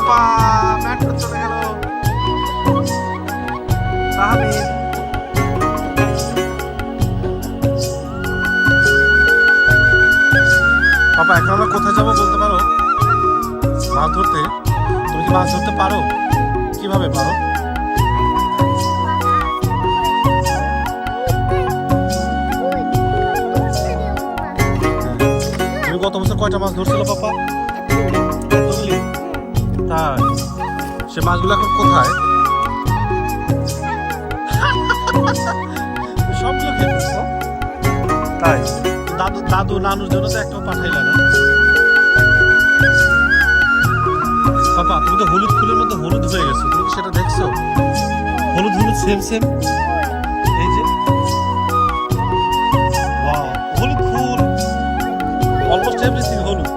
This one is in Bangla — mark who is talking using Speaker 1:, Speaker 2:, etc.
Speaker 1: পাপা মেট্রো চলে গেল। তাহমিদ পাপা এখন আমরা কোথায় যাবো বলতে পারো? মাছ ধরতে? তুমি কি মাছ ধরতে পারো? কিভাবে পারো? তুমি গত বছর কয়টা মাছ ধরছিল পাপা? ধরলি? তাই? সে মাছগুলো এখন কোথায়? সবগুলো খেয়ে ফেলছো? তাই? দাদু দাদু নানুর জন্য তো একটাও পাঠাইলা না। পাপা তুমি তো হলুদ ফুলের মধ্যে হলুদ হয়ে গেছো, তুমি কি সেটা দেখছো? হলুদ হলুদ সেম সেম। এই যে ওয়াও, হলুদ ফুল, অলমোস্ট এভরিথিং হলুদ।